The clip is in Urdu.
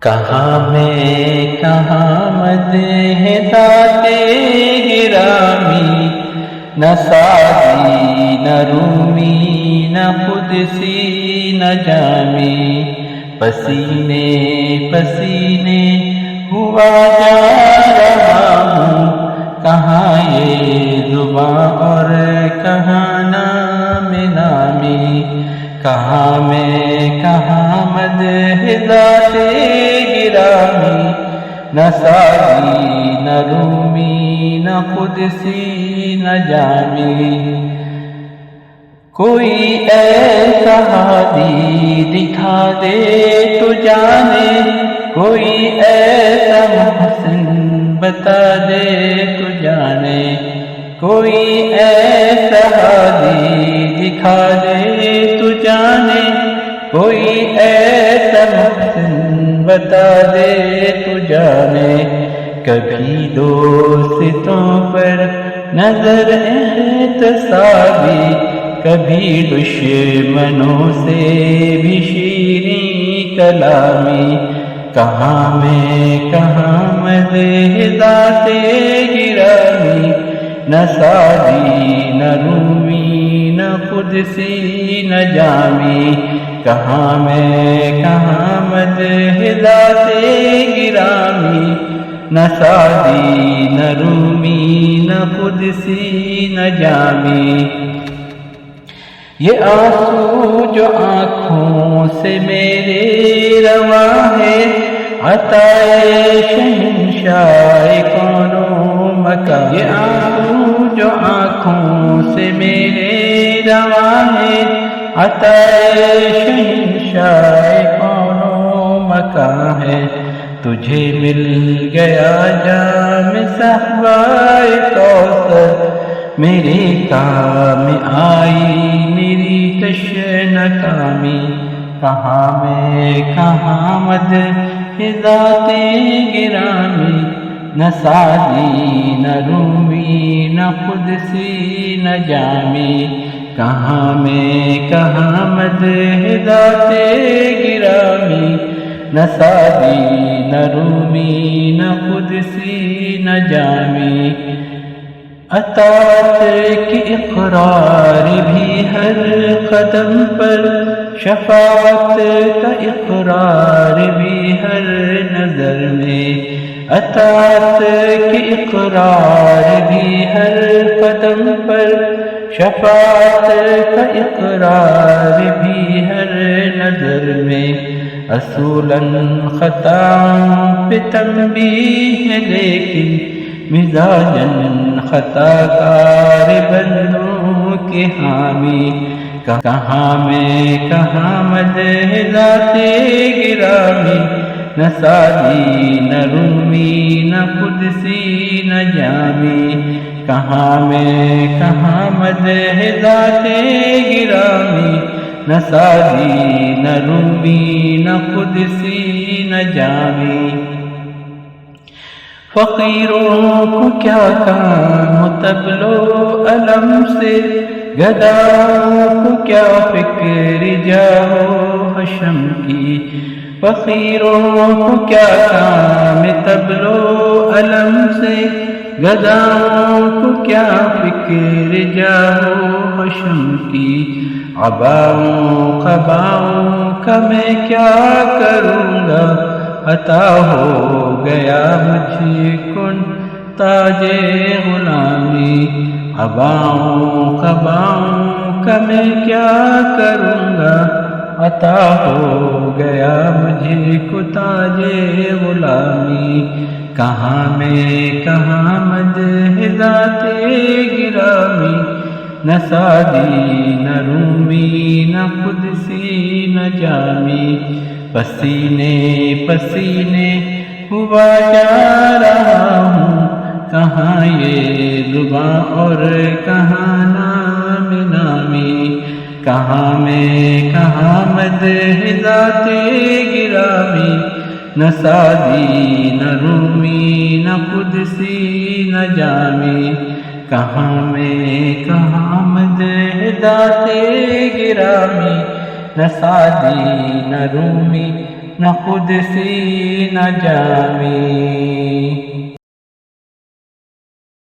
کہاں میں کہاں مدح ذات گرامی، نہ سعدی نہ رومی نہ قدسی نہ جامی، پسینے پسینے ہوا جا رہا ہوں، کہاں یہ زباں اور کہاں نام نامی، کہاں میں کہاں مدح ذات گرامی، نہ سعدی نہ رومی نہ قدسی نہ جامی، کوئی ایسا ہادی دکھا دے تو جانے، کوئی ایسا محسن بتا دے تو جانے، کوئی ایسا ہادی دکھا دے تو جانے، کوئی ایسا محسن بتا دے تو جانے، کبھی دوستوں پر نظر احتسابی، کبھی دشمنوں سے بھی شیریں کلامی، کہاں میں کہاں مدح ذات گرامی، نہ سعدی نہ رومی نہ قدسی نہ جامی، کہاں میں کہاں مدح ذات گرامی، نہ سعدی نہ رومی نہ قدسی نہ جامی، یہ آنسو جو آنکھوں سے میرے رواں ہے، عطائے شہنشاہ کون و مکان، یہ آنسو جو آنکھوں سے میرے رواں ہے، عطائے شہنشاہ کون و مکان ہے، تجھے مل گیا جام صحبائے کوثر، میرے کام آئی میری تشنہ کامی، کہاں میں کہاں مدح ذات گرامی، نہ سعدی نہ رومی نہ قدسی نہ جامی، کہاں میں کہاں مدح ذات گرامی، نہ سعدی نہ رومی نہ قدسی نہ جامی، اطاعت کی اقرار بھی ہر قدم پر، شفاعت کا اقرار بھی ہر نظر میں، اطاعت کی اقرار بھی ہر قدم پر، شفاعت کا اقرار بھی ہر نظر میں، اصولاً خطاؤں پہ تنبیہ ہے لیکن مزاجاً خطا کار بندوں کے حامی، کہاں میں کہاں مدح ذات گرامی، نہ سعدی نہ رومی نہ قدسی نہ جامی، کہاں میں کہاں مدح ذات گرامی، نہ سعدی نہ رومی نہ قدسی نہ جامی، فقیروں کو کیا کام طبلو علم سے، گداؤں کو کیا فکر جاؤ حشم کی، فقیروں کو کیا کام طبلو علم سے، گداؤں کو کیا فکر جاؤ حشم کی، عباؤں قباؤں کا میں کیا کروں گا، عطا ہو گیا مجھ کو تاج غلامی، عباؤں قباؤں کا میں کیا کروں گا، عطا ہو گیا مجھ کو تاج غلامی، کہاں میں کہاں مدح ذات گرامی، نہ سعدی نہ رومی نہ قدسی نہ جامی، پسینے پسینے ہوا جا رہا ہوں، کہاں یہ زباں اور کہاں نام نامی، کہاں میں کہاں مدح ذات گرامی، نہ سعدی نہ رومی نہ قدسی نہ جامی، کہاں میں کہاں مدح ذات گرامی، نہ سعدی نہ رومی نہ خود سی نہ جامی